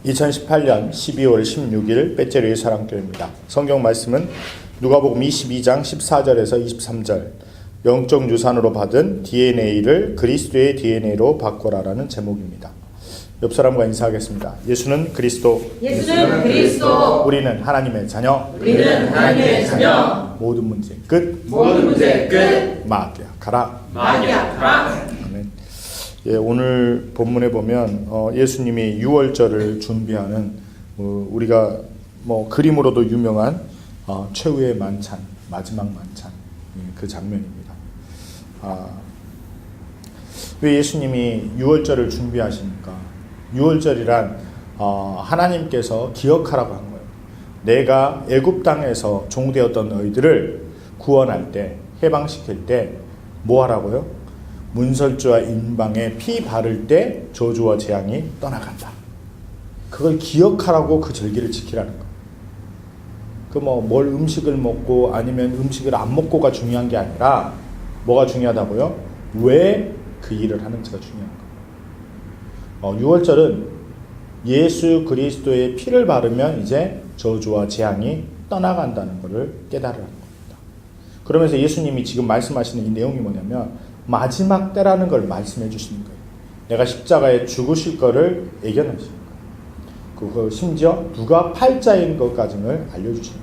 2018년 12월 16일 배째리의 사랑교회입니다. 성경 말씀은 누가복음 22장 14절에서 23절, 영적 유산으로 받은 DNA를 그리스도의 DNA로 바꿔라라는 제목입니다. 옆 사람과 인사하겠습니다. 예수는 그리스도. 예수는 그리스도. 우리는 하나님의 자녀. 우리는 하나님의 자녀. 모든 문제 끝. 모든 문제 끝. 마귀야 가라. 마귀야 가라. 아멘. 예, 오늘 본문에 보면 예수님이 유월절을 준비하는 우리가 그림으로도 유명한 최후의 만찬, 마지막 만찬, 그 장면입니다. 왜 예수님이 유월절을 준비하십니까? 유월절이란 하나님께서 기억하라고 한 거예요. 내가 애굽 땅에서 종되었던 너희들을 구원할 때, 해방시킬 때 뭐 하라고요? 문설주와 인방에 피 바를 때 저주와 재앙이 떠나간다. 그걸 기억하라고 그 절기를 지키라는 거예요. 뭘 음식을 먹고 아니면 음식을 안 먹고가 중요한 게 아니라 뭐가 중요하다고요? 왜 그 일을 하는지가 중요한 거예요. 유월절은 예수 그리스도의 피를 바르면 이제 저주와 재앙이 떠나간다는 것을 깨달으라는 겁니다. 그러면서 예수님이 지금 말씀하시는 이 내용이 뭐냐면 마지막 때라는 걸 말씀해 주시는 거예요. 내가 십자가에 죽으실 거를 예견하시는 거예요. 그거 심지어 누가 팔자인 것까지를 알려주시는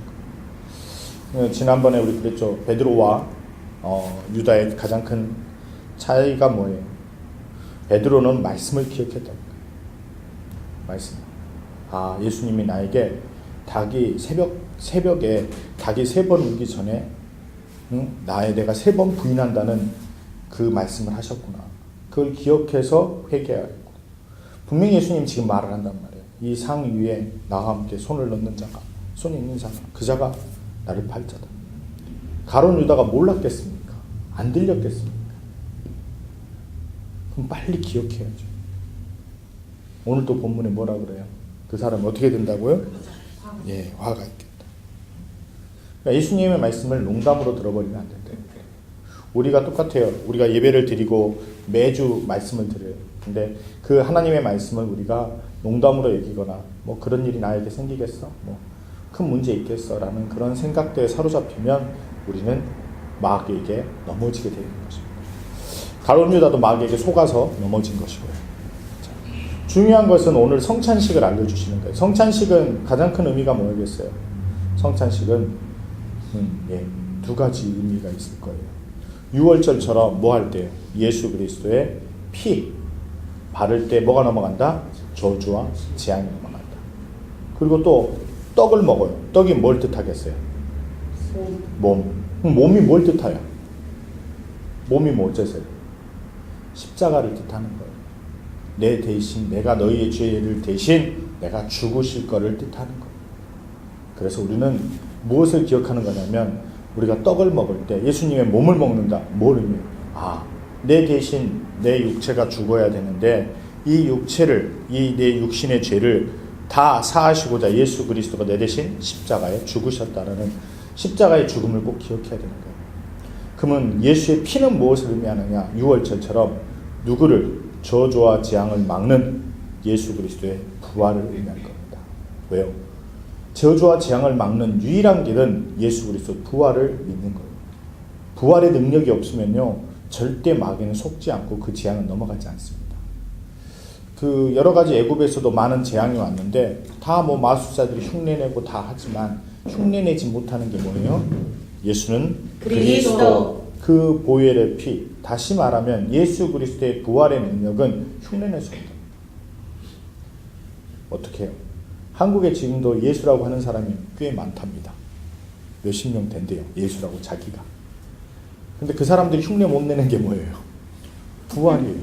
거예요. 지난번에 우리 그랬죠. 베드로와 유다의 가장 큰 차이가 뭐예요? 베드로는 말씀을 기억했다는 거예요. 말씀. 예수님이 나에게 닭이 새벽에 닭이 3번 울기 전에 내가 3번 부인한다는 그 말씀을 하셨구나. 그걸 기억해서 회개하고. 분명히 예수님 지금 말을 한단 말이에요. 이 상 위에 나와 함께 손을 넣는 자가, 손이 있는 자가, 그 자가 나를 팔 자다. 가룟 유다가 몰랐겠습니까? 안 들렸겠습니까? 그럼 빨리 기억해야죠. 오늘도 본문에 뭐라 그래요? 그 사람이 어떻게 된다고요? 예, 화가 있겠다. 그러니까 예수님의 말씀을 농담으로 들어버리면 안 된다. 우리가 똑같아요. 우리가 예배를 드리고 매주 말씀을 드려요. 근데 그 하나님의 말씀을 우리가 농담으로 여기거나 그런 일이 나에게 생기겠어? 큰 문제 있겠어? 라는 그런 생각대에 사로잡히면 우리는 마귀에게 넘어지게 되는 것입니다. 가룟 유다도 마귀에게 속아서 넘어진 것이고요. 자, 중요한 것은 오늘 성찬식을 알려주시는 거예요. 성찬식은 가장 큰 의미가 뭐겠어요? 성찬식은 2가지 의미가 있을 거예요. 유월절처럼 뭐 할 때? 예수 그리스도의 피 바를 때 뭐가 넘어간다? 저주와 재앙이 넘어간다. 그리고 또 떡을 먹어요. 떡이 뭘 뜻하겠어요? 몸. 몸이 뭘 뜻해요? 몸이 뭐 어째서요? 십자가를 뜻하는 거예요. 내 대신, 내가 너희의 죄를 대신 내가 죽으실 거를 뜻하는 거예요. 그래서 우리는 무엇을 기억하는 거냐면 우리가 떡을 먹을 때 예수님의 몸을 먹는다. 뭘 의미해요? 내 대신 내 육체가 죽어야 되는데 이 육체를, 이 내 육신의 죄를 다 사하시고자 예수 그리스도가 내 대신 십자가에 죽으셨다라는 십자가의 죽음을 꼭 기억해야 되는 거예요. 그러면 예수의 피는 무엇을 의미하느냐? 유월절처럼 누구를? 저주와 재앙을 막는 예수 그리스도의 부활을 의미할 겁니다. 왜요? 저주와 재앙을 막는 유일한 길은 예수 그리스도 부활을 믿는 거예요. 부활의 능력이 없으면요 절대 마귀는 속지 않고 그 재앙은 넘어가지 않습니다. 여러 가지 애굽에서도 많은 재앙이 왔는데 다 마술사들이 흉내내고 다 하지만 흉내내지 못하는 게 뭐예요? 예수는 그리스도. 그 보혈의 피, 다시 말하면 예수 그리스도의 부활의 능력은 흉내낼 수 없다. 어떻게 해요? 한국에 지금도 예수라고 하는 사람이 꽤 많답니다. 몇십 명 된대요. 예수라고 자기가. 근데 그 사람들이 흉내 못 내는 게 뭐예요? 부활이에요.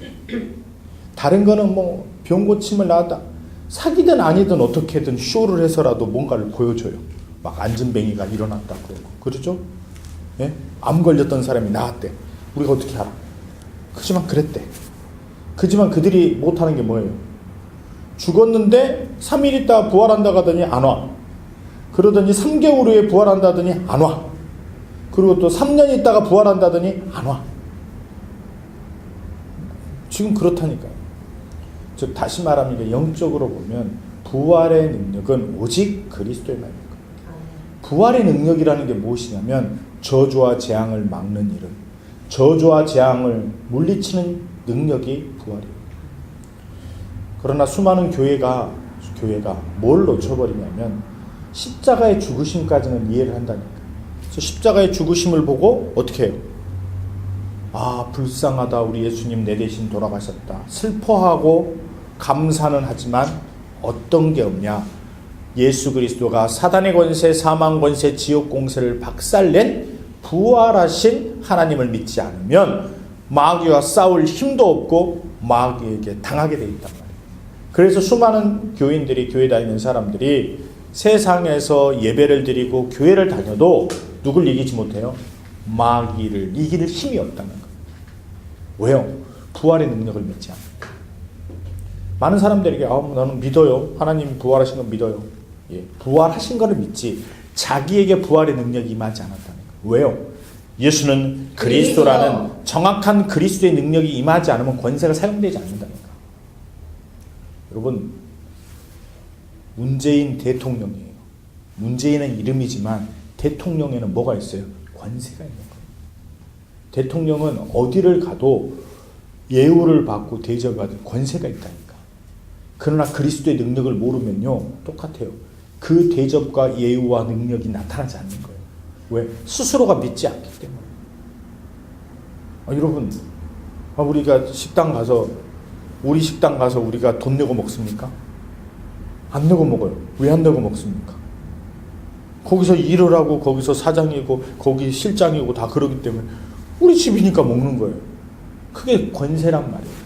다른 거는 병 고침을 나왔다. 사기든 아니든 어떻게든 쇼를 해서라도 뭔가를 보여줘요. 막 안진뱅이가 일어났다 그러고. 그렇죠? 예? 암 걸렸던 사람이 나았대. 우리가 어떻게 알아? 그지만 그랬대. 그지만 그들이 못하는 게 뭐예요? 죽었는데 3일 있다가 부활한다 하더니 안 와. 그러더니 3개월 후에 부활한다 하더니 안 와. 그리고 또 3년 있다가 부활한다 하더니 안 와. 지금 그렇다니까요. 즉 다시 말하면 영적으로 보면 부활의 능력은 오직 그리스도의 말입니다. 부활의 능력이라는 게 무엇이냐면 저주와 재앙을 막는 이름, 저주와 재앙을 물리치는 능력이 부활이에요. 그러나 수많은 교회가 뭘 놓쳐버리냐면 십자가의 죽으심까지는 이해를 한다니까. 그래서 십자가의 죽으심을 보고 어떻게 해요? 아, 불쌍하다. 우리 예수님 내 대신 돌아가셨다. 슬퍼하고 감사는 하지만 어떤 게 없냐? 예수 그리스도가 사단의 권세, 사망 권세, 지옥 공세를 박살낸 부활하신 하나님을 믿지 않으면 마귀와 싸울 힘도 없고 마귀에게 당하게 돼 있단 말이에요. 그래서 수많은 교인들이, 교회 다니는 사람들이 세상에서 예배를 드리고 교회를 다녀도 누굴 이기지 못해요? 마귀를 이길 힘이 없다는 거예요. 왜요? 부활의 능력을 믿지 않아요. 많은 사람들에게 나는 믿어요. 하나님 부활하신 건 믿어요. 예, 부활하신 거를 믿지 자기에게 부활의 능력이 임하지 않았다는 거예요. 왜요? 예수는 그리스도라는 정확한 그리스도의 능력이 임하지 않으면 권세가 사용되지 않는다니까. 여러분, 문재인 대통령이에요. 문재인은 이름이지만 대통령에는 뭐가 있어요? 권세가 있는 거예요. 대통령은 어디를 가도 예우를 받고 대접받을 권세가 있다니까. 그러나 그리스도의 능력을 모르면요, 똑같아요. 그 대접과 예우와 능력이 나타나지 않는 거예요. 왜? 스스로가 믿지 않기 때문에. 여러분, 우리가 식당 가서, 우리 식당 가서 우리가 돈 내고 먹습니까? 안 내고 먹어요. 왜 안 내고 먹습니까? 거기서 일을 하고 거기서 사장이고 거기 실장이고 다 그러기 때문에 우리 집이니까 먹는 거예요. 그게 권세란 말이에요.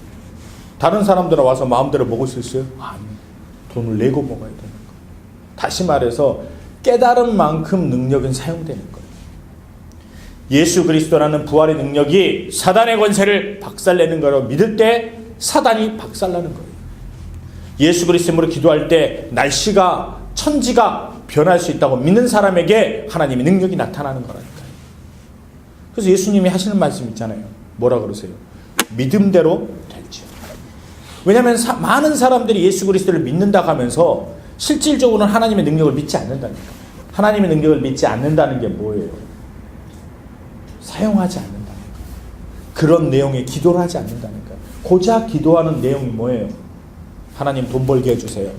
다른 사람들은 와서 마음대로 먹을 수 있어요? 아니, 돈을 내고 먹어야 되는 거예요. 다시 말해서 깨달은 만큼 능력은 사용되는 거예요. 예수 그리스도라는 부활의 능력이 사단의 권세를 박살내는 거라고 믿을 때 사단이 박살나는 거예요. 예수 그리스도로 기도할 때 날씨가, 천지가 변할 수 있다고 믿는 사람에게 하나님의 능력이 나타나는 거라니까요. 그래서 예수님이 하시는 말씀 있잖아요. 뭐라 그러세요? 믿음대로 될지어다. 왜냐하면 많은 사람들이 예수 그리스도를 믿는다고 하면서 실질적으로는 하나님의 능력을 믿지 않는다니까. 하나님의 능력을 믿지 않는다는 게 뭐예요? 사용하지 않는다니까. 그런 내용의 기도를 하지 않는다니까. 고작 기도하는 내용이 뭐예요? 하나님 돈 벌게 해주세요.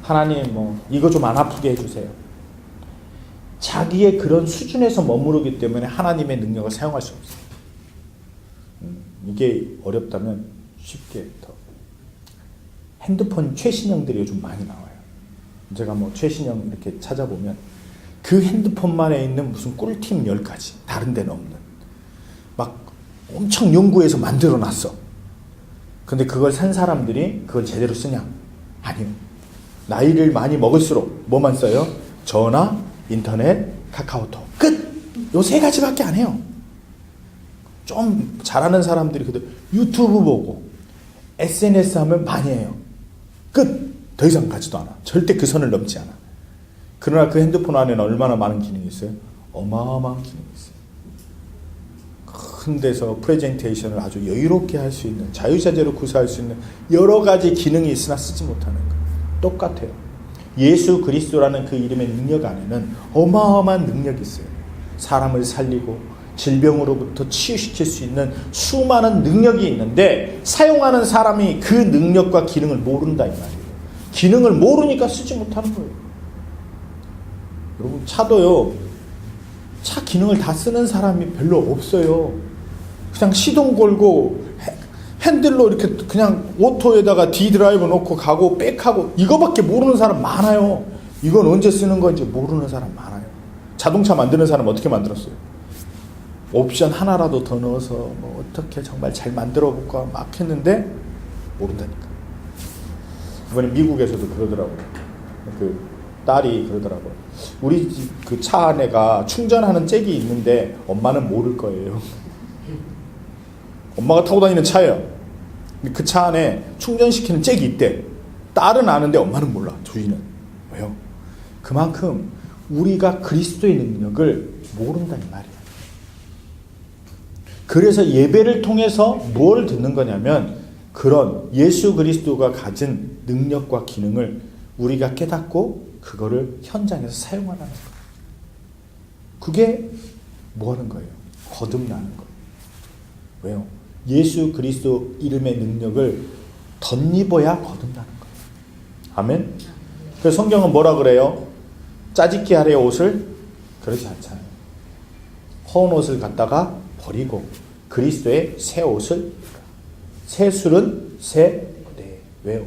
하나님 이거 좀 안 아프게 해주세요. 자기의 그런 수준에서 머무르기 때문에 하나님의 능력을 사용할 수 없어요. 이게 어렵다면 쉽게 더 핸드폰 최신형들이 요즘 많이 나와요. 제가 최신형 이렇게 찾아보면 그 핸드폰만에 있는 무슨 꿀팁 10가지, 다른 데는 없는, 막 엄청 연구해서 만들어 놨어. 근데 그걸 산 사람들이 그걸 제대로 쓰냐? 아니요. 나이를 많이 먹을수록 뭐만 써요? 전화, 인터넷, 카카오톡. 끝! 요 3가지밖에 안 해요. 좀 잘하는 사람들이 유튜브 보고 SNS 하면 많이 해요. 끝! 더 이상 가지도 않아. 절대 그 선을 넘지 않아. 그러나 그 핸드폰 안에는 얼마나 많은 기능이 있어요? 어마어마한 기능이 있어요. 큰 데서 프레젠테이션을 아주 여유롭게 할 수 있는, 자유자재로 구사할 수 있는 여러 가지 기능이 있으나 쓰지 못하는 거예요. 똑같아요. 예수 그리스도라는 그 이름의 능력 안에는 어마어마한 능력이 있어요. 사람을 살리고 질병으로부터 치유시킬 수 있는 수많은 능력이 있는데 사용하는 사람이 그 능력과 기능을 모른다 이 말이에요. 기능을 모르니까 쓰지 못하는 거예요. 여러분, 차도요, 차 기능을 다 쓰는 사람이 별로 없어요. 그냥 시동 걸고 핸들로 이렇게 그냥 오토에다가 D드라이브 놓고 가고 백하고 이거밖에 모르는 사람 많아요. 이건 언제 쓰는 건지 모르는 사람 많아요. 자동차 만드는 사람 어떻게 만들었어요? 옵션 하나라도 더 넣어서 어떻게 정말 잘 만들어 볼까 막 했는데 모른다니까. 이번에 미국에서도 그러더라고요. 그 딸이 그러더라고요. 우리 집 그 차 안에가 충전하는 잭이 있는데 엄마는 모를 거예요. 엄마가 타고 다니는 차예요. 그 차 안에 충전시키는 잭이 있대. 딸은 아는데 엄마는 몰라. 주인은. 왜요? 그만큼 우리가 그리스도의 능력을 모른다 이 말이에요. 그래서 예배를 통해서 뭘 듣는 거냐면 그런 예수 그리스도가 가진 능력과 기능을 우리가 깨닫고 그거를 현장에서 사용하라는 거예요. 그게 뭐 하는 거예요? 거듭나는 거예요. 왜요? 예수 그리스도 이름의 능력을 덧입어야 거듭나는 거예요. 아멘? 그래서 성경은 뭐라 그래요? 짜집기 아래 옷을? 그러지 않잖아요. 헌 옷을 갖다가 버리고 그리스도의 새 옷을, 새 술은 새 부대. 왜요?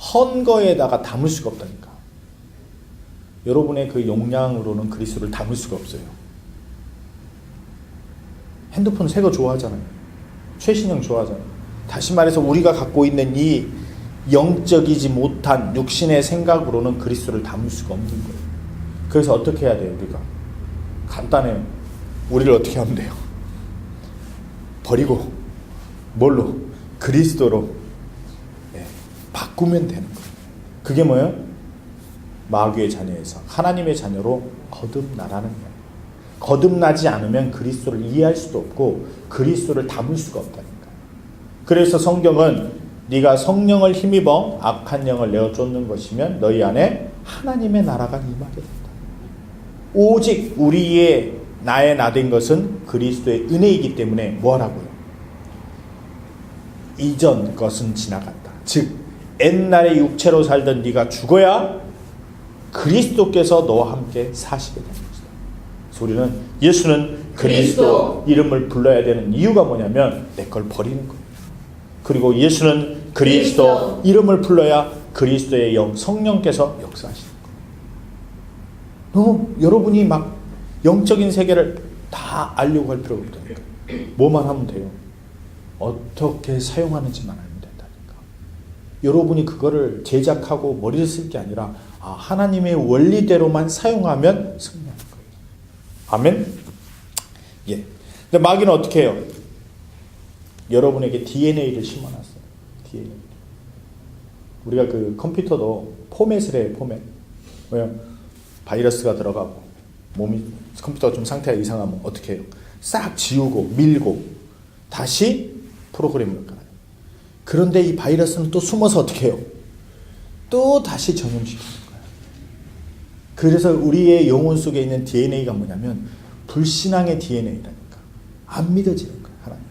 헌 거에다가 담을 수가 없다니까. 여러분의 그 용량으로는 그리스도를 담을 수가 없어요. 핸드폰 새 거 좋아하잖아요. 최신형 좋아하잖아요. 다시 말해서 우리가 갖고 있는 이 영적이지 못한 육신의 생각으로는 그리스도를 담을 수가 없는 거예요. 그래서 어떻게 해야 돼요, 우리가? 간단해요. 우리를 어떻게 하면 돼요? 버리고 뭘로? 그리스도로 바꾸면 되는 거예요. 그게 뭐예요? 마귀의 자녀에서 하나님의 자녀로 거듭나라는 거예요. 거듭나지 않으면 그리스도를 이해할 수도 없고 그리스도를 담을 수가 없다니까. 그래서 성경은 네가 성령을 힘입어 악한 영을 내어 쫓는 것이면 너희 안에 하나님의 나라가 임하게 된다. 오직 우리의 나의 나된 것은 그리스도의 은혜이기 때문에 뭐하라고요? 이전 것은 지나갔다. 즉 옛날에 육체로 살던 네가 죽어야 그리스도께서 너와 함께 사시게 되는 것이다. 우리는 예수는 그리스도 이름을 불러야 되는 이유가 뭐냐면 내 걸 버리는 거예요. 그리고 예수는 그리스도 이름을 불러야 그리스도의 영 성령께서 역사하시는 거예요. 여러분이 막 영적인 세계를 다 알려고 할 필요가 없다니까. 뭐만 하면 돼요. 어떻게 사용하는지만 알면 된다니까. 여러분이 그거를 제작하고 머리를 쓸 게 아니라 하나님의 원리대로만 사용하면 승리하는 거예요. 아멘? 예. 근데 마귀는 어떻게 해요? 여러분에게 DNA를 심어놨어요. DNA. 우리가 그 컴퓨터도 포맷을 해요, 포맷. 왜요? 바이러스가 들어가고 몸이 컴퓨터가 좀 상태가 이상하면 어떻게 해요? 싹 지우고 밀고 다시 프로그램을 깔아요. 그런데 이 바이러스는 또 숨어서 어떻게 해요? 또 다시 전염시키는 거예요. 그래서 우리의 영혼 속에 있는 DNA가 뭐냐면 불신앙의 DNA라니까. 안 믿어지는 거예요. 하나님.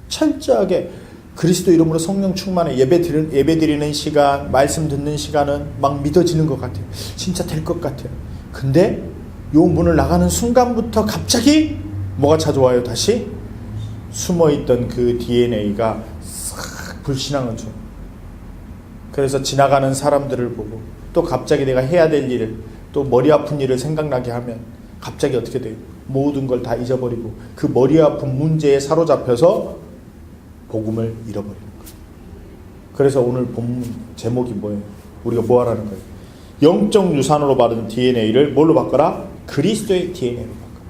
철저하게 그리스도 이름으로 성령 충만해 예배 드리는 시간, 말씀 듣는 시간은 막 믿어지는 것 같아요. 진짜 될 것 같아요. 근데 요 문을 나가는 순간부터 갑자기 뭐가 찾아와요? 다시 숨어있던 그 DNA가 싹 불신앙을 줘. 그래서 지나가는 사람들을 보고 또 갑자기 내가 해야 될 일을 또 머리 아픈 일을 생각나게 하면 갑자기 어떻게 돼요? 모든 걸 다 잊어버리고 그 머리 아픈 문제에 사로잡혀서 복음을 잃어버리는 거예요. 그래서 오늘 본문 제목이 뭐예요? 우리가 뭐 하라는 거예요? 영적 유산으로 받은 DNA를 뭘로 바꿔라? 그리스도의 DNA로 바꿔라.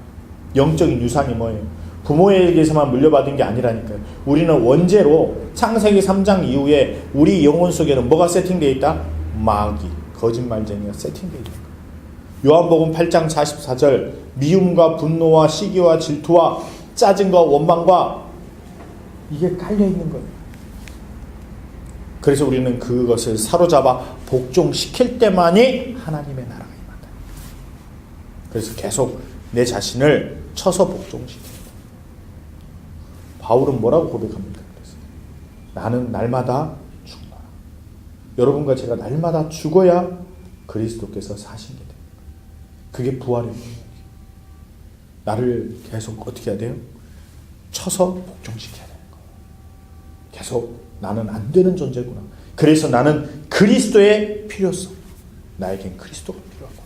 영적인 유산이 뭐예요? 부모에게서만 물려받은 게 아니라니까요. 우리는 원죄로 창세기 3장 이후에 우리 영혼 속에는 뭐가 세팅되어 있다? 마귀, 거짓말쟁이가 세팅되어 있다. 요한복음 8장 44절 미움과 분노와 시기와 질투와 짜증과 원망과 이게 깔려있는 거예요. 그래서 우리는 그것을 사로잡아 복종시킬 때만이 하나님의 나라가 임한다. 그래서 계속 내 자신을 쳐서 복종시킵니다. 바울은 뭐라고 고백합니까? 그래서 나는 날마다 죽노라. 여러분과 제가 날마다 죽어야 그리스도께서 사신 게 됩니다. 그게 부활입니다. 나를 계속 어떻게 해야 돼요? 쳐서 복종시켜야 되는 거예요. 계속 나는 안 되는 존재구나. 그래서 나는 그리스도의 필요성. 나에겐 그리스도가 필요하구나.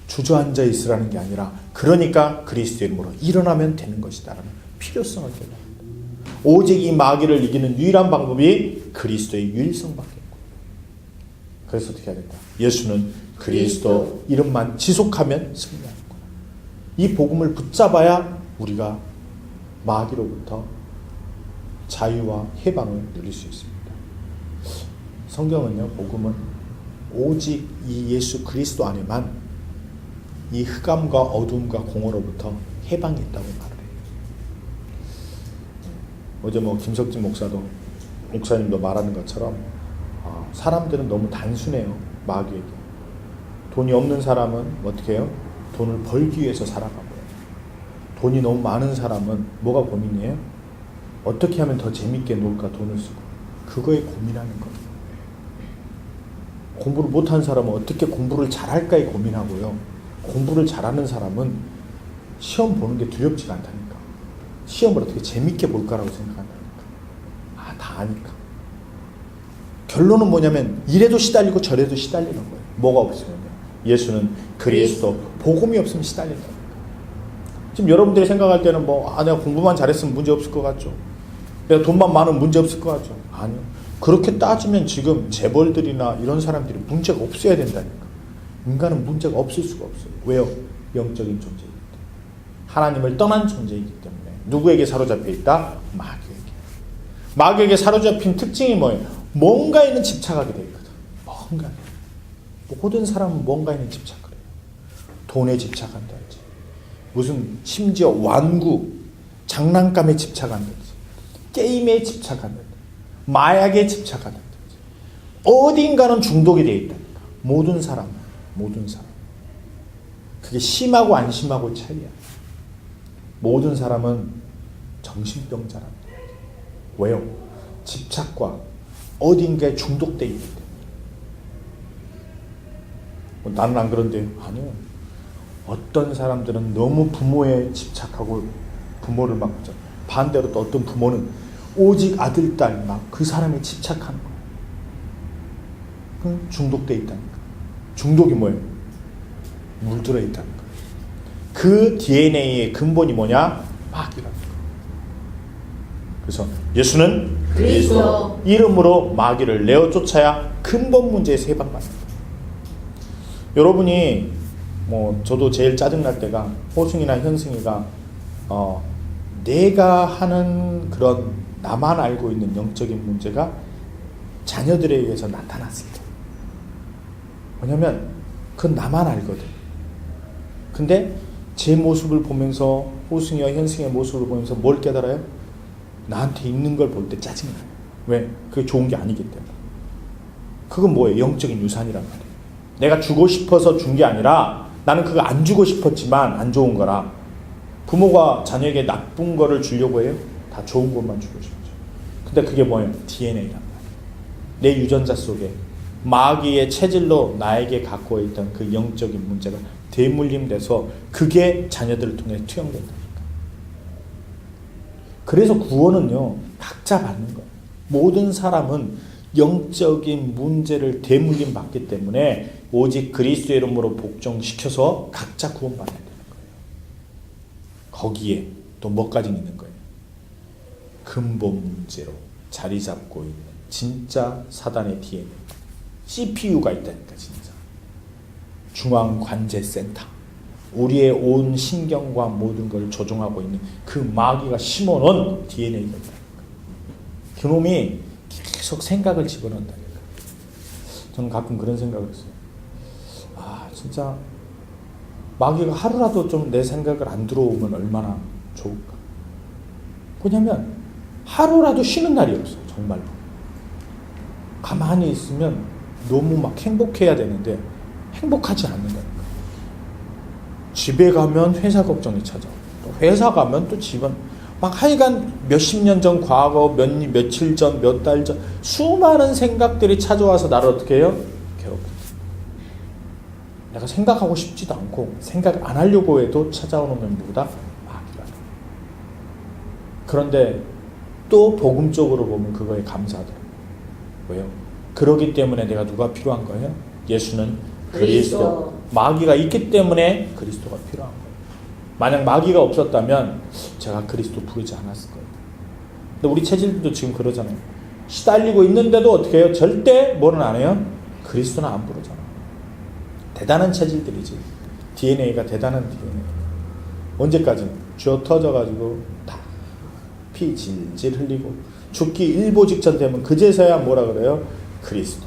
주저앉아 있으라는 게 아니라 그러니까 그리스도의 이름으로 일어나면 되는 것이다라는 필요성을 깨달아요. 오직 이 마귀를 이기는 유일한 방법이 그리스도의 유일성밖에 없고. 그래서 어떻게 해야 된다? 예수는 그리스도 이름만 지속하면 승리하는구나. 이 복음을 붙잡아야 우리가 마귀로부터 자유와 해방을 누릴 수 있습니다. 성경은요, 복음은 오직 이 예수 그리스도 안에만 이 흑암과 어둠과 공허로부터 해방이 있다고 말을 해요. 어제 김석진 목사님도 말하는 것처럼 사람들은 너무 단순해요. 마귀에게. 돈이 없는 사람은 어떻게 해요? 돈을 벌기 위해서 살아가고요. 돈이 너무 많은 사람은 뭐가 고민이에요? 어떻게 하면 더 재밌게 놀까 돈을 쓰고. 그거에 고민하는 거예요. 공부를 못하는 사람은 어떻게 공부를 잘할까에 고민하고요. 공부를 잘하는 사람은 시험 보는 게 두렵지가 않다니까. 시험을 어떻게 재밌게 볼까라고 생각한다니까. 다 아니까. 결론은 뭐냐면 이래도 시달리고 저래도 시달리는 거예요. 뭐가 없으면요. 예수는 그리스도. 복음이 없으면 시달린다. 지금 여러분들이 생각할 때는 내가 공부만 잘했으면 문제 없을 것 같죠. 내가 돈만 많으면 문제 없을 것 같죠. 아니요. 그렇게 따지면 지금 재벌들이나 이런 사람들이 문제가 없어야 된다니까. 인간은 문제가 없을 수가 없어요. 왜요? 영적인 존재이기 때문에. 하나님을 떠난 존재이기 때문에. 누구에게 사로잡혀 있다? 마귀에게. 마귀에게 사로잡힌 특징이 뭐예요? 뭔가에는 집착하게 돼 있거든. 뭔가. 모든 사람은 뭔가에는 집착을 해요. 돈에 집착한다든지, 무슨 심지어 완구, 장난감에 집착한다든지, 게임에 집착한다든지, 마약에 집착한다든지, 어딘가는 중독이 되어 있다니까. 모든 사람. 그게 심하고 안 심하고 차이야. 모든 사람은 정신병자랍니다. 왜요? 집착과 어딘가에 중독되어 있기 때문에. 나는 안 그런데요? 아니요. 어떤 사람들은 너무 부모에 집착하고 부모를 막 반대로 또 어떤 부모는 오직 아들, 딸 막 그 사람에 집착하는 거예요. 중독되어 있다니까. 중독이 뭐예요? 물들어 있다는 거예요. 그 DNA의 근본이 뭐냐? 마귀라는 거예요. 그래서 예수는 그리스도. 이름으로 마귀를 내어 쫓아야 근본 문제에서 해방받는다. 여러분이 저도 제일 짜증날 때가 호승이나 현승이가 내가 하는 그런 나만 알고 있는 영적인 문제가 자녀들에 의해서 나타났을 때. 뭐냐면 그건 나만 알거든. 근데 제 모습을 보면서 호승이와 현승의 모습을 보면서 뭘 깨달아요? 나한테 있는 걸 볼 때 짜증나요. 왜? 그게 좋은 게 아니기 때문에. 그건 뭐예요? 영적인 유산이란 말이에요. 내가 주고 싶어서 준 게 아니라 나는 그거 안 주고 싶었지만 안 좋은 거라. 부모가 자녀에게 나쁜 거를 주려고 해요? 다 좋은 것만 주고 싶죠. 근데 그게 뭐예요? DNA란 말이에요. 내 유전자 속에 마귀의 체질로 나에게 갖고 있던 그 영적인 문제가 대물림돼서 그게 자녀들을 통해 투영된다니까. 그래서 구원은요, 각자 받는 거예요. 모든 사람은 영적인 문제를 대물림 받기 때문에 오직 그리스도의 이름으로 복종시켜서 각자 구원받아야 되는 거예요. 거기에 또 뭐까지 있는 거예요? 근본 문제로 자리 잡고 있는 진짜 사단의 DNA, CPU가 있다니까. 진짜 중앙관제센터, 우리의 온 신경과 모든 걸 조종하고 있는 그 마귀가 심어놓은 DNA가 있다니까. 그놈이 계속 생각을 집어넣는다니까. 저는 가끔 그런 생각을 했어요. 진짜 마귀가 하루라도 좀 내 생각을 안 들어오면 얼마나 좋을까. 뭐냐면 하루라도 쉬는 날이 없어요. 정말로. 가만히 있으면 너무 막 행복해야 되는데 행복하지 않는다니까. 집에 가면 회사 걱정이 찾아오고, 또 회사 가면 또 집은 막 하여간 몇십 년 전 과거, 며칠 전, 몇 달 전 수많은 생각들이 찾아와서 나를 어떻게 해요? 괴롭힙니다. 내가 생각하고 싶지도 않고 생각 안 하려고 해도 찾아오는 건 누구다? 마귀다. 그런데 또 복음적으로 보면 그거에 감사하더라고요. 왜요? 그러기 때문에 내가 누가 필요한 거예요? 예수는 그리스도. 마귀가 있기 때문에 그리스도가 필요한 거예요. 만약 마귀가 없었다면 제가 그리스도 부르지 않았을 거예요. 근데 우리 체질도 지금 그러잖아요. 시달리고 있는데도 어떻게 해요? 절대 뭐는 안 해요? 그리스도는 안 부르잖아요. 대단한 체질들이지. DNA가 대단한 DNA. 언제까지? 쥐어 터져가지고 다 피 질질 흘리고 죽기 일보 직전 되면 그제서야 뭐라 그래요? 그리스도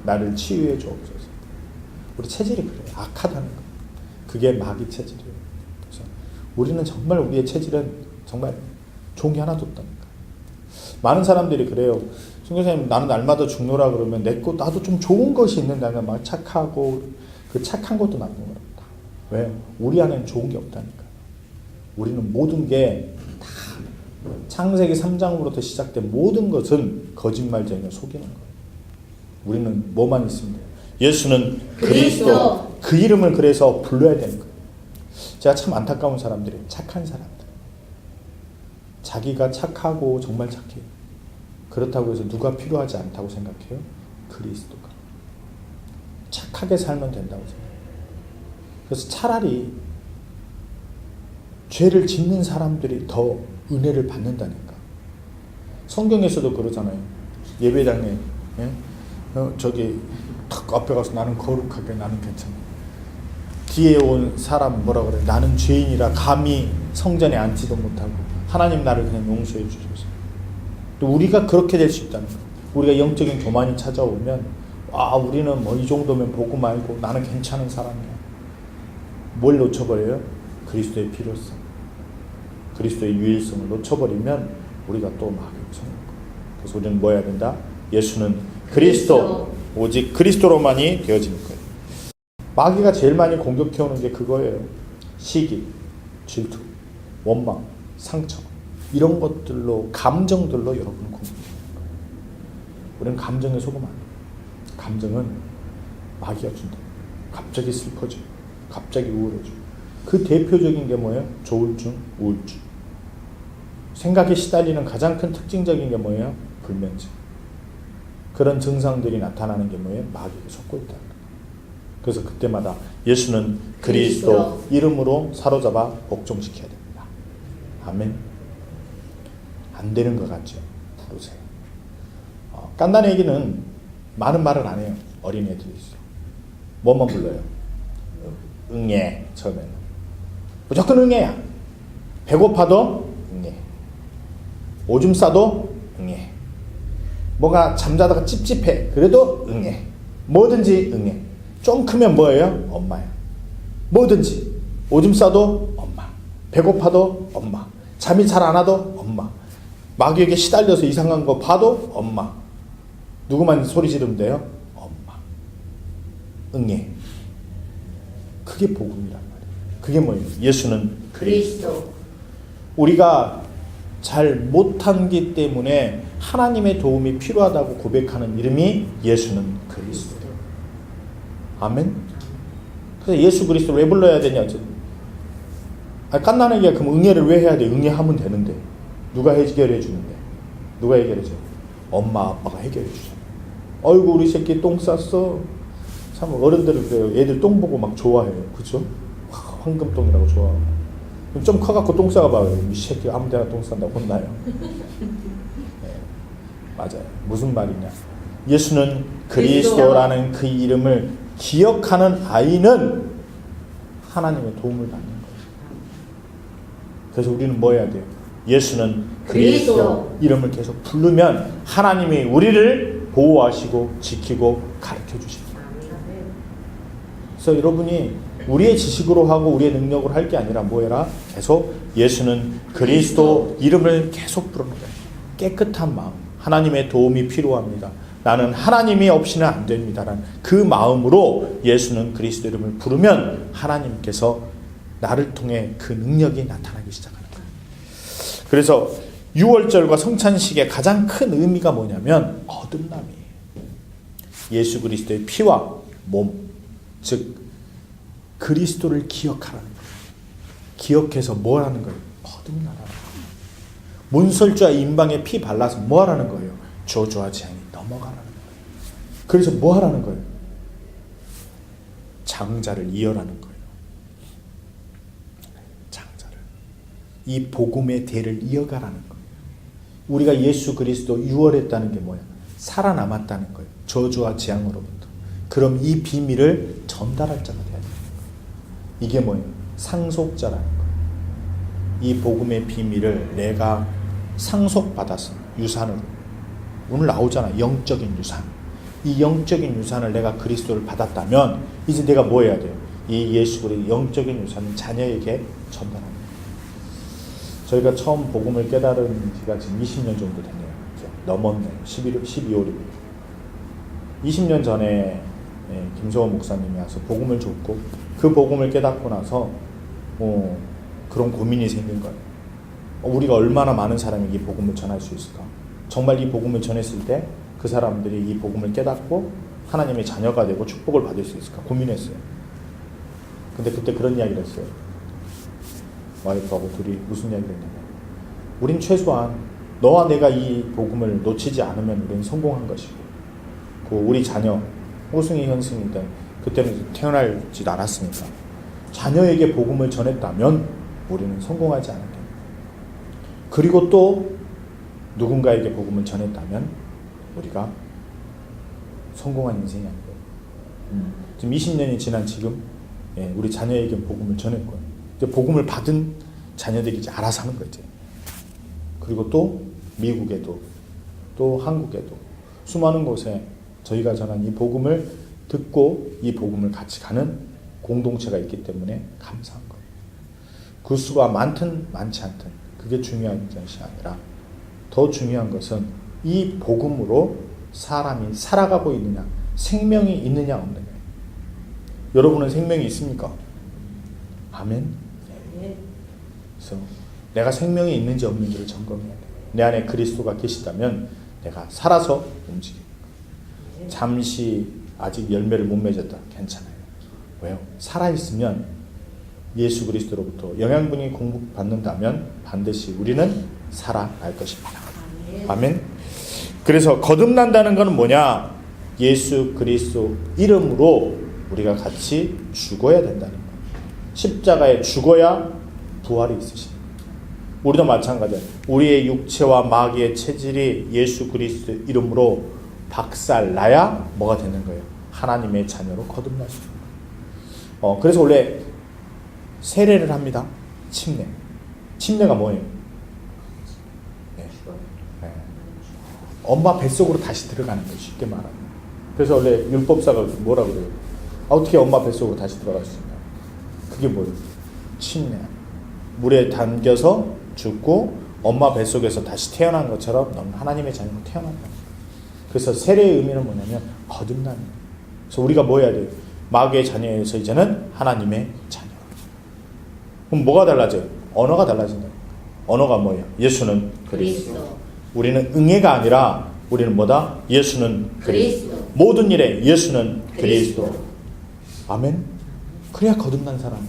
나를 치유해 주옵소서. 우리 체질이 그래요. 악하다는 거. 그게 마귀 체질이에요. 그래서 우리는 정말 우리의 체질은 정말 좋은 게 하나도 없다니까. 많은 사람들이 그래요. 선교사님 나는 날마다 죽노라 그러면 나도 좀 좋은 것이 있는데 나는 막 착하고 그 착한 것도 나쁜 거랍니다. 왜? 우리 안에는 좋은 게 없다니까. 우리는 모든 게 다 창세기 3장으로부터 시작된 모든 것은 거짓말쟁이가 속이는 거예요. 우리는 뭐만 있으면 돼요? 예수는 그리스도. 그 이름을 그래서 불러야 되는 거예요. 제가 참 안타까운 사람들이 착한 사람들. 자기가 착하고 정말 착해요. 그렇다고 해서 누가 필요하지 않다고 생각해요? 그리스도가. 착하게 살면 된다고 생각해요. 그래서 차라리 죄를 짓는 사람들이 더 은혜를 받는다니까. 성경에서도 그러잖아요. 예배당에 저기 탁 앞에 가서 나는 거룩하게 나는 괜찮아. 뒤에 온 사람 뭐라 그래? 나는 죄인이라 감히 성전에 앉지도 못하고 하나님 나를 그냥 용서해 주셔서. 또 우리가 그렇게 될 수 있다는 거예요. 우리가 영적인 교만이 찾아오면 우리는 뭐 이 정도면 보고 말고 나는 괜찮은 사람이야. 뭘 놓쳐버려요? 그리스도의 필요성. 그리스도의 유일성을 놓쳐버리면 우리가 또 마귀에 속는 거예요. 그래서 우리는 뭐 해야 된다? 예수는 그리스도. 오직 그리스도로만이 되어지는 거예요. 마귀가 제일 많이 공격해오는 게 그거예요. 시기, 질투, 원망, 상처 이런 것들로 감정들로 여러분을 공격해오는 거예요. 우리는 감정에 속으면 안 돼요. 감정은 마귀가 준다. 갑자기 슬퍼져. 갑자기 우울해져. 그 대표적인 게 뭐예요? 조울증, 우울증. 생각에 시달리는 가장 큰 특징적인 게 뭐예요? 불면증. 그런 증상들이 나타나는 게 뭐예요? 마귀가 속고 있다. 그래서 그때마다 예수는 그리스도 이름으로 사로잡아 복종시켜야 됩니다. 아멘. 안 되는 것 같죠? 부르세요. 깐난 애기는 많은 말을 안 해요. 어린애들이 있어요. 뭐만 불러요? 응애. 처음에는 무조건 응애야. 배고파도 응애. 오줌 싸도 응애. 뭐가 잠자다가 찝찝해. 그래도 응애. 뭐든지 응애. 좀 크면 뭐예요? 엄마야. 뭐든지. 오줌 싸도 엄마. 배고파도 엄마. 잠이 잘 안 와도 엄마. 마귀에게 시달려서 이상한 거 봐도 엄마. 누구만 소리 지르면 돼요? 엄마. 응애. 그게 복음이란 말이에요. 그게 뭐예요? 예수는 그리스도. 우리가 잘 못한기 때문에 하나님의 도움이 필요하다고 고백하는 이름이 예수는 그리스도. 아멘. 그래서 예수 그리스도 왜 불러야 되냐? 깐난애기가 그럼 응애를 왜 해야 돼? 응애하면 되는데 누가 해결해 주는데? 누가 해결해 줘? 엄마 아빠가 해결해 주잖아. 어이구 우리 새끼 똥 쌌어. 참 어른들은 그래요. 애들 똥 보고 막 좋아해요. 그죠? 황금똥이라고 좋아하고. 좀 커갖고 똥 싸가봐요. 이 새끼 아무데나 똥 싼다고 혼나요. 네, 맞아요. 무슨 말이냐? 예수는 그리스도라는 그 이름을 기억하는 아이는 하나님의 도움을 받는 거예요. 그래서 우리는 뭐 해야 돼요? 예수는 그리스도 이름을 계속 부르면 하나님이 우리를 보호하시고 지키고 가르쳐 주십니다. 그래서 여러분이 우리의 지식으로 하고 우리의 능력으로 할 게 아니라 뭐 해라? 계속 예수는 그리스도 이름을 계속 부르는 거예요. 깨끗한 마음. 하나님의 도움이 필요합니다. 나는 하나님이 없이는 안 됩니다라는 그 마음으로 예수는 그리스도 이름을 부르면 하나님께서 나를 통해 그 능력이 나타나기 시작하는 거예요. 그래서 유월절과 성찬식의 가장 큰 의미가 뭐냐면 거듭남이에요. 예수 그리스도의 피와 몸, 즉 그리스도를 기억하라는 거예요. 기억해서 뭘 하는 거예요? 거듭나라는 거예요. 문설주와 인방에 피 발라서 뭐 하라는 거예요? 저주와 재앙이 넘어가라는 거예요. 그래서 뭐 하라는 거예요? 장자를 이어라는 거예요. 장자를. 이 복음의 대를 이어가라는 거예요. 우리가 예수 그리스도 유월했다는 게 뭐야? 살아남았다는 거예요. 저주와 재앙으로부터. 그럼 이 비밀을 전달할 자가 돼야 돼요. 이게 뭐예요? 상속자라는 거예요. 이 복음의 비밀을 내가 상속받아서 유산을 오늘 나오잖아. 영적인 유산. 이 영적인 유산을 내가 그리스도를 받았다면 이제 내가 뭐 해야 돼요? 이 예수 그리스도의 영적인 유산을 자녀에게 전달하는 거예요. 저희가 처음 복음을 깨달은 지가 지금 20년 정도 됐네요. 이제 넘었네요. 12월입니다. 20년 전에 김소원 목사님이 와서 복음을 줬고 그 복음을 깨닫고 나서 그런 고민이 생긴 거예요. 우리가 얼마나 많은 사람에게 이 복음을 전할 수 있을까? 정말 이 복음을 전했을 때 그 사람들이 이 복음을 깨닫고 하나님의 자녀가 되고 축복을 받을 수 있을까? 고민했어요. 근데 그때 그런 이야기를 했어요. 와이프하고 둘이 무슨 이야기를 했냐면 우린 최소한 너와 내가 이 복음을 놓치지 않으면 우리는 성공한 것이고 우리 자녀 호승이 현승이든 그때는 태어나지도 않았으니까 자녀에게 복음을 전했다면 우리는 성공하지 않았겠다. 그리고 또 누군가에게 복음을 전했다면 우리가 성공한 인생이 아니고요. 지금 20년이 지난 지금 우리 자녀에게 복음을 전했고요. 이제 복음을 받은 자녀들이 이제 알아서 하는 거지. 그리고 또 미국에도 또 한국에도 수많은 곳에 저희가 전한 이 복음을 듣고 이 복음을 같이 가는 공동체가 있기 때문에 감사한 거예요. 그 수가 많든 많지 않든 그게 중요한 것이 아니라 더 중요한 것은 이 복음으로 사람이 살아가고 있느냐, 생명이 있느냐 없느냐. 여러분은 생명이 있습니까? 아멘. 그래서 내가 생명이 있는지 없는지를 점검해야 돼. 내 안에 그리스도가 계시다면 내가 살아서 움직여. 잠시 아직 열매를 못 맺었다. 괜찮아요. 왜요? 살아있으면 예수 그리스도로부터 영양분이 공급받는다면 반드시 우리는 살아날 것입니다. 아멘. 그래서 거듭난다는 것은 뭐냐? 예수 그리스도 이름으로 우리가 같이 죽어야 된다는 거예요. 십자가에 죽어야 부활이 있으십니다. 우리도 마찬가지예요. 우리의 육체와 마귀의 체질이 예수 그리스도 이름으로 박살나야 뭐가 되는 거예요? 하나님의 자녀로 거듭날 수 있는 거예요. 그래서 원래 세례를 합니다. 침례. 침례가 뭐예요? 엄마 뱃속으로 다시 들어가는 거예요. 쉽게 말하면. 그래서 원래 율법사가 뭐라 그래요? 어떻게 엄마 뱃속으로 다시 들어갈 수 있냐? 그게 뭐예요? 침례. 물에 담겨서 죽고 엄마 뱃속에서 다시 태어난 것처럼 너는 하나님의 자녀로 태어난다. 그래서 세례의 의미는 뭐냐면 거듭나는 거예요. 그래서 우리가 뭐 해야 돼요? 마귀의 자녀에서 이제는 하나님의 자녀. 그럼 뭐가 달라져요? 언어가 달라진다. 언어가 뭐예요? 예수는 그리스도. 우리는 응애가 아니라 우리는 뭐다? 예수는 그리스도. 모든 일에 예수는 그리스도. 아멘. 그래야 거듭난 사람.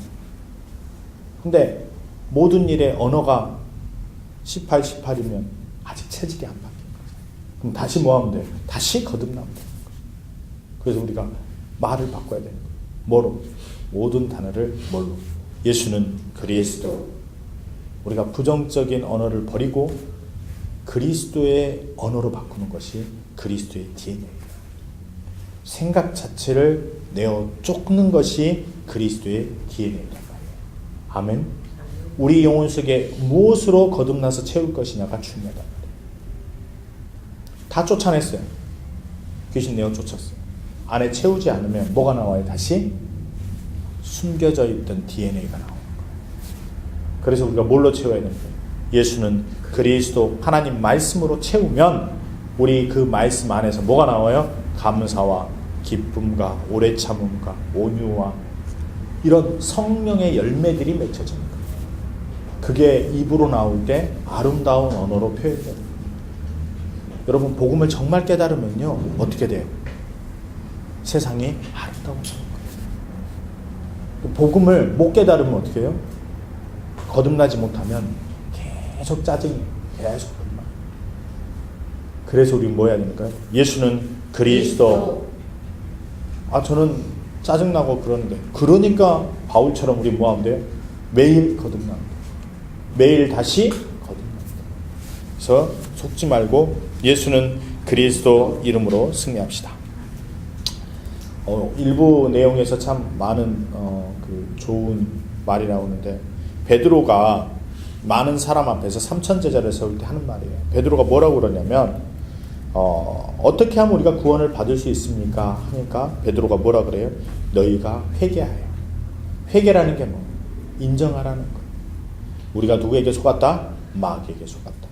근데 모든 일에 언어가 18, 18이면 아직 체질이 안 바뀐 거죠. 그럼 다시 뭐 하면 돼요? 다시 거듭나면 돼요. 그래서 우리가 말을 바꿔야 되는 거예요. 뭐로? 모든 단어를 뭘로? 예수는 그리스도. 우리가 부정적인 언어를 버리고 그리스도의 언어로 바꾸는 것이 그리스도의 DNA예요. 생각 자체를 내어 쫓는 것이 그리스도의 DNA란 말이에요. 아멘. 우리 영혼 속에 무엇으로 거듭나서 채울 것이냐가 중요하단 말이에요. 다 쫓아냈어요. 귀신 내어 쫓았어요. 안에 채우지 않으면 뭐가 나와요? 다시 숨겨져 있던 DNA가 나오는 거예요. 그래서 우리가 뭘로 채워야 되는 거예요? 예수는 그리스도 하나님 말씀으로 채우면 우리 그 말씀 안에서 뭐가 나와요? 감사와 기쁨과 오래 참음과 온유와 이런 성령의 열매들이 맺혀지는 거예요. 그게 입으로 나올 때 아름다운 언어로 표현되는 거예요. 여러분 복음을 정말 깨달으면요 어떻게 돼요? 세상이 아름다워지는 거예요. 복음을 못 깨달으면 어떻게 해요? 거듭나지 못하면 계속 짜증이 계속 불만. 그래서 우리 뭐 해야 됩니까? 예수는 그리스도. 저는 짜증나고 그러는데 그러니까 바울처럼 우리 뭐 하면 돼요? 매일 거듭나는 거예요. 매일 다시 거듭나는 거예요. 그래서 속지 말고 예수는 그리스도 이름으로 승리합시다. 일부 내용에서 참 많은 그 좋은 말이 나오는데 베드로가 많은 사람 앞에서 3천 제자를 세울 때 하는 말이에요. 베드로가 뭐라고 그러냐면 어떻게 하면 우리가 구원을 받을 수 있습니까? 하니까 베드로가 뭐라 그래요? 너희가 회개하여. 회개라는 게 뭐? 인정하라는 거. 우리가 누구에게 속았다? 마귀에게 속았다.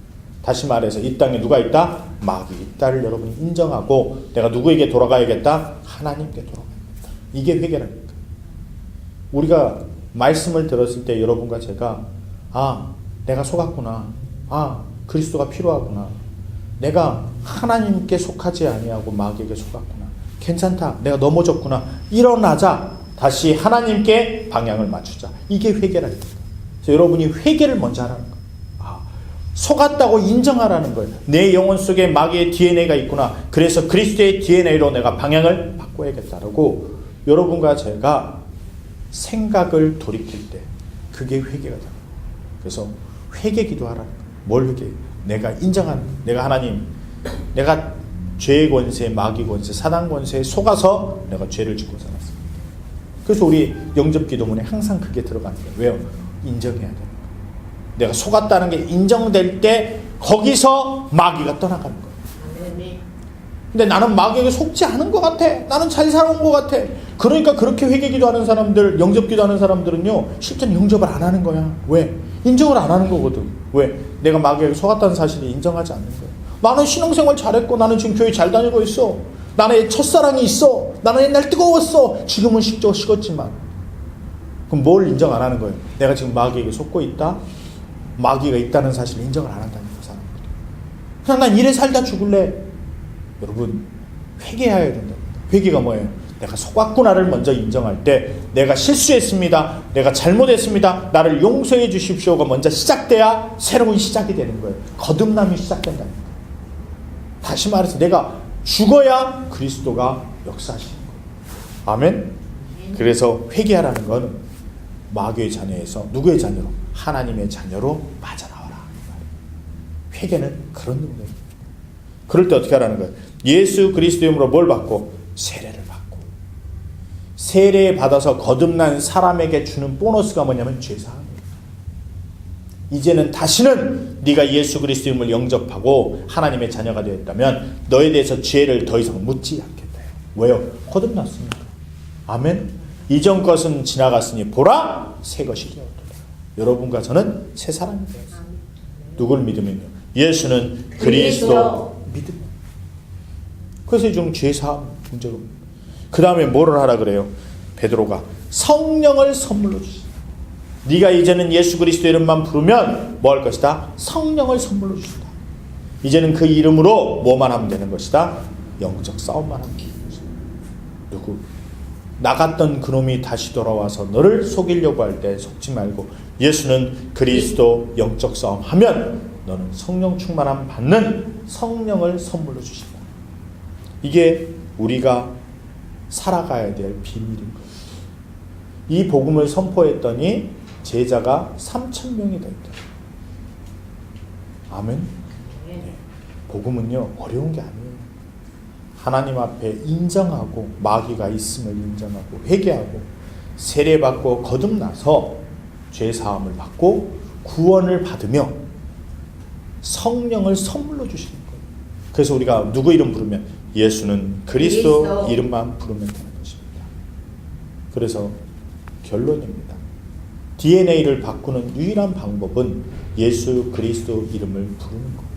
다시 말해서 이 땅에 누가 있다? 마귀 있다를 여러분이 인정하고 내가 누구에게 돌아가야겠다? 하나님께 돌아가야겠다. 이게 회개랍니다. 우리가 말씀을 들었을 때 여러분과 제가 내가 속았구나. 그리스도가 필요하구나. 내가 하나님께 속하지 아니하고 마귀에게 속았구나. 괜찮다. 내가 넘어졌구나. 일어나자. 다시 하나님께 방향을 맞추자. 이게 회개랍니다. 그래서 여러분이 회개를 먼저 하라는 거예요. 속았다고 인정하라는 거예요. 내 영혼 속에 마귀의 DNA가 있구나. 그래서 그리스도의 DNA로 내가 방향을 바꿔야겠다라고 여러분과 제가 생각을 돌이킬 때 그게 회개가 됩니다. 그래서 회개 기도하라는 거예요. 뭘 회개? 내가 인정하는 거예요. 내가 하나님, 내가 죄의 권세, 마귀 권세, 사단 권세에 속아서 내가 죄를 짓고 살았습니다. 그래서 우리 영접 기도문에 항상 그게 들어가는 거예요. 왜요? 인정해야 되는 거예요. 내가 속았다는 게 인정될 때 거기서 마귀가 떠나가는 거예요. 근데 나는 마귀에게 속지 않은 것 같아. 나는 잘 살아온 것 같아. 그러니까 그렇게 회개 기도하는 사람들, 영접 기도하는 사람들은요, 실제는 영접을 안 하는 거야. 왜? 인정을 안 하는 거거든. 왜? 내가 마귀에게 속았다는 사실을 인정하지 않는 거야. 나는 신앙생활 잘했고, 나는 지금 교회 잘 다니고 있어. 나는 첫사랑이 있어. 나는 옛날 뜨거웠어. 지금은 식었지만. 그럼 뭘 인정 안 하는 거예요? 내가 지금 마귀에게 속고 있다? 마귀가 있다는 사실을 인정을 안 한다는 거, 사람들. 그냥 난 이래 살다 죽을래. 여러분, 회개해야 된다. 회개가 뭐예요? 내가 속았구나를 먼저 인정할 때 내가 실수했습니다. 내가 잘못했습니다. 나를 용서해 주십시오가 먼저 시작돼야 새로운 시작이 되는 거예요. 거듭남이 시작된다는 거예요. 다시 말해서 내가 죽어야 그리스도가 역사하시는 거예요. 아멘? 그래서 회개하라는 건 마귀의 자녀에서 누구의 자녀로? 하나님의 자녀로 빠져나와라. 회개는 그런 능력입니다. 그럴 때 어떻게 하라는 거예요? 예수 그리스도의 이름으로 뭘 받고? 세례를 받고. 세례 받아서 거듭난 사람에게 주는 보너스가 뭐냐면 죄사함이에요. 이제는 다시는 네가 예수 그리스도의 이름을 영접하고 하나님의 자녀가 되었다면 너에 대해서 죄를 더 이상 묻지 않겠다. 왜요? 거듭났으니까. 아멘. 이전 것은 지나갔으니 보라 새 것이 되었다. 여러분과 저는 새 사람이 되었어요. 누굴 믿으면요? 예수는 그리스도 믿으면. 그래서 좀 죄사함 문제가. 그 다음에 뭐를 하라 그래요? 베드로가 성령을 선물로 주시다. 네가 이제는 예수 그리스도 이름만 부르면 뭐 할 것이다? 성령을 선물로 주신다. 이제는 그 이름으로 뭐만 하면 되는 것이다? 영적 싸움만 하면 되는 것이다. 누구? 나갔던 그놈이 다시 돌아와서 너를 속이려고 할 때 속지 말고 예수는 그리스도 영적 싸움 하면 너는 성령 충만함 받는 성령을 선물로 주신다. 이게 우리가 살아가야 될 비밀인 거예요. 이 복음을 선포했더니 제자가 3,000명이 됐다. 아멘. 네. 복음은요 어려운 게 아니에요. 하나님 앞에 인정하고 마귀가 있음을 인정하고 회개하고 세례받고 거듭나서 죄사함을 받고 구원을 받으며 성령을 선물로 주시는 거예요. 그래서 우리가 누구 이름 부르면 예수는 그리스도 이름만 부르면 되는 것입니다. 그래서 결론입니다. DNA를 바꾸는 유일한 방법은 예수 그리스도 이름을 부르는 거예요.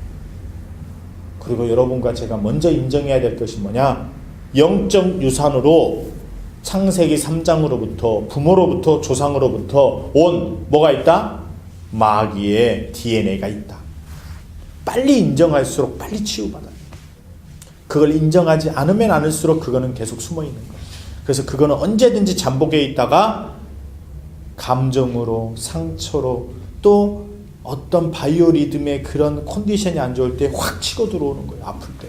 그리고 여러분과 제가 먼저 인정해야 될 것이 뭐냐? 영적 유산으로 창세기 3장으로부터 부모로부터 조상으로부터 온 뭐가 있다? 마귀의 DNA가 있다. 빨리 인정할수록 빨리 치유받아요. 그걸 인정하지 않으면 않을수록 그거는 계속 숨어 있는 거예요. 그래서 그거는 언제든지 잠복해 있다가 감정으로, 상처로, 또 어떤 바이오리듬의 그런 컨디션이 안 좋을 때 확 치고 들어오는 거예요. 아플 때.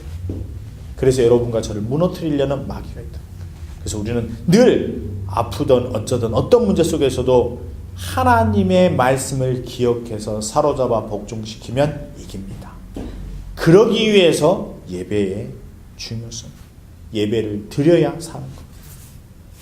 그래서 여러분과 저를 무너뜨리려는 마귀가 있다. 그래서 우리는 늘 아프든 어쩌든 어떤 문제 속에서도 하나님의 말씀을 기억해서 사로잡아 복종시키면 이깁니다. 그러기 위해서 예배의 중요성, 예배를 드려야 사는 것.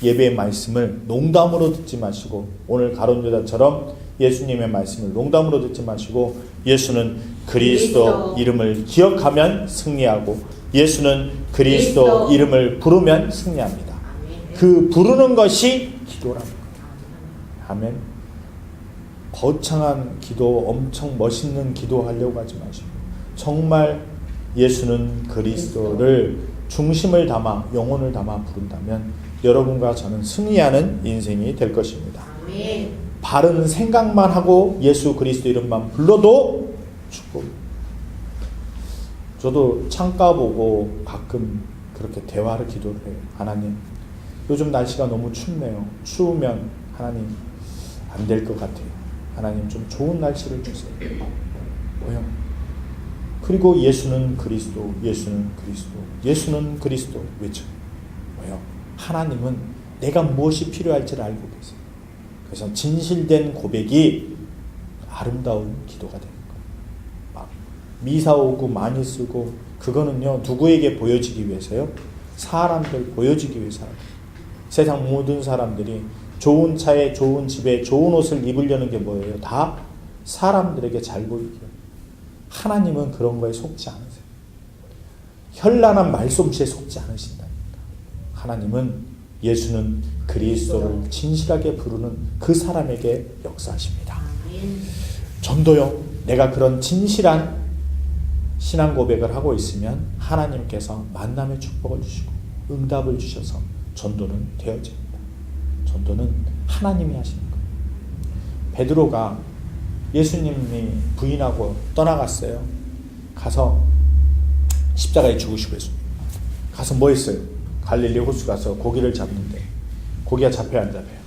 예배의 말씀을 농담으로 듣지 마시고 오늘 가론유다처럼 예수님의 말씀을 농담으로 듣지 마시고 예수는 그리스도 이름을 기억하면 승리하고 예수는 그리스도 이름을 부르면 승리합니다. 그 부르는 것이 기도랍니다. 아멘. 거창한 기도, 엄청 멋있는 기도 하려고 하지 마시고 정말 예수는 그리스도를 중심을 담아 영혼을 담아 부른다면 여러분과 저는 승리하는 인생이 될 것입니다. 아멘. 바른 생각만 하고 예수 그리스도 이름만 불러도 축복. 저도 창가 보고 가끔 그렇게 대화를 기도를 해요. 하나님, 요즘 날씨가 너무 춥네요. 추우면 하나님 안 될 것 같아요. 하나님 좀 좋은 날씨를 주세요. 뭐요? 그리고 예수는 그리스도, 예수는 그리스도, 예수는 그리스도 외쳐요. 뭐요? 하나님은 내가 무엇이 필요할지를 알고 계세요. 그래서 진실된 고백이 아름다운 기도가 되는 거예요. 막 미사 오고 많이 쓰고 그거는요 누구에게 보여지기 위해서요? 사람들 보여지기 위해서. 세상 모든 사람들이 좋은 차에 좋은 집에 좋은 옷을 입으려는 게 뭐예요? 다 사람들에게 잘 보이기요. 하나님은 그런 거에 속지 않으세요. 현란한 말솜씨에 속지 않으신다니까. 하나님은 예수는 그리스도를 진실하게 부르는 그 사람에게 역사하십니다. 전도요. 내가 그런 진실한 신앙 고백을 하고 있으면 하나님께서 만남의 축복을 주시고 응답을 주셔서 전도는 되어집니다. 전도는 하나님이 하시는 거예요. 베드로가 예수님이 부인하고 떠나갔어요. 가서 십자가에 죽으시고 했습니다. 가서 뭐 했어요? 갈릴리 호수 가서 고기를 잡는데 고기가 잡혀야 안 잡혀요?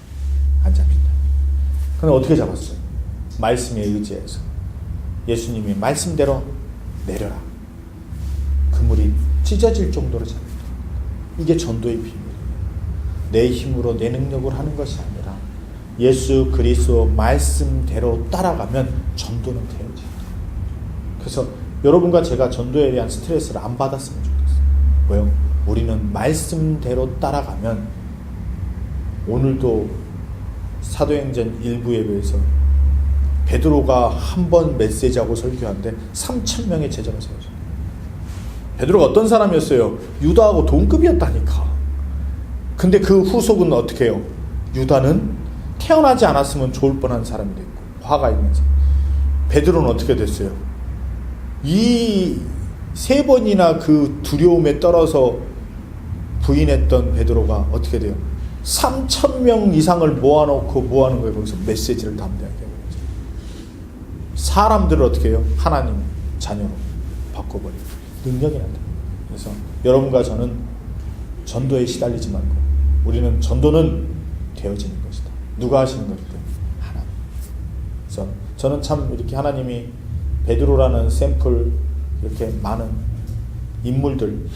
안 잡힌다. 그럼 어떻게 잡았어요? 말씀에 의지해서 예수님이 말씀대로 내려라. 그물이 찢어질 정도로 잡는다. 이게 전도의 비밀이에요. 내 힘으로 내 능력으로 하는 것이 아니라 예수 그리스도 말씀대로 따라가면 전도는 되어집니다. 그래서 여러분과 제가 전도에 대한 스트레스를 안 받았으면 좋겠어요. 왜요? 우리는 말씀대로 따라가면 오늘도 사도행전 1부 예배에서 베드로가 한 번 메시지하고 설교하는데 3,000명의 제자가 세워져요. 베드로가 어떤 사람이었어요? 유다하고 동급이었다니까. 근데 그 후속은 어떻게 해요? 유다는 태어나지 않았으면 좋을 뻔한 사람이 됐고 화가 있면서 베드로는 어떻게 됐어요? 이 3번이나 그 두려움에 떨어서 부인했던 베드로가 어떻게 돼요? 3,000명 이상을 모아놓고 뭐 하는 거예요? 거기서 메시지를 담대하게 하는 거죠. 사람들을 어떻게 해요? 하나님 자녀로 바꿔버려요. 능력이 난다. 그래서 여러분과 저는 전도에 시달리지 말고 우리는 전도는 되어지는 것이다. 누가 하시는 것이든 하나님. 그래서 저는 참 이렇게 하나님이 베드로라는 샘플 이렇게 많은 인물들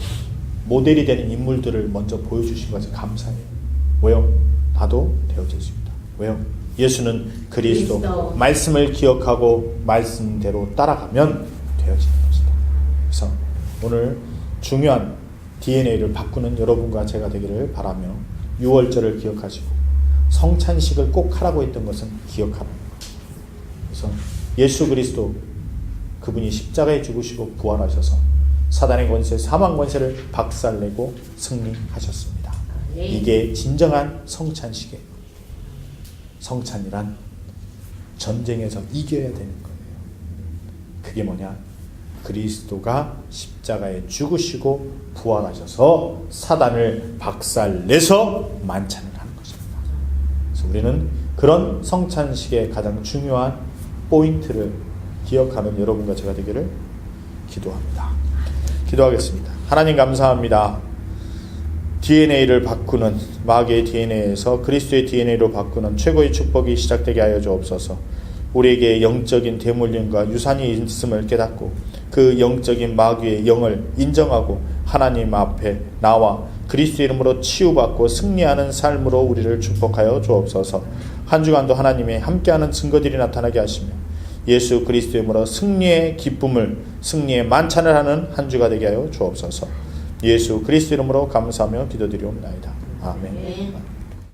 모델이 되는 인물들을 먼저 보여주신 것에 감사해요. 왜요? 나도 되어질 수 있다. 왜요? 예수는 그리스도. 말씀을 기억하고 말씀대로 따라가면 되어지는 것이다. 그래서 오늘 중요한 DNA를 바꾸는 여러분과 제가 되기를 바라며 6월절을 기억하시고 성찬식을 꼭 하라고 했던 것은 기억하라는 거예요. 그래서 예수 그리스도 그분이 십자가에 죽으시고 부활하셔서 사단의 권세, 사망 권세를 박살내고 승리하셨습니다. 이게 진정한 성찬식이에요. 성찬이란 전쟁에서 이겨야 되는 거예요. 그게 뭐냐? 그리스도가 십자가에 죽으시고 부활하셔서 사단을 박살내서 만찬을 하는 것입니다. 그래서 우리는 그런 성찬식의 가장 중요한 포인트를 기억하는 여러분과 제가 되기를 기도합니다. 기도하겠습니다. 하나님 감사합니다. DNA를 바꾸는 마귀의 DNA에서 그리스도의 DNA로 바꾸는 최고의 축복이 시작되게 하여 주옵소서. 우리에게 영적인 대물림과 유산이 있음을 깨닫고 그 영적인 마귀의 영을 인정하고 하나님 앞에 나와 그리스도 이름으로 치유받고 승리하는 삶으로 우리를 축복하여 주옵소서. 한 주간도 하나님의 함께하는 증거들이 나타나게 하시며 예수 그리스도 이름으로 승리의 기쁨을 승리의 만찬을 하는 한 주가 되게 하여 주옵소서. 예수 그리스도 이름으로 감사하며 기도드리옵나이다. 아멘.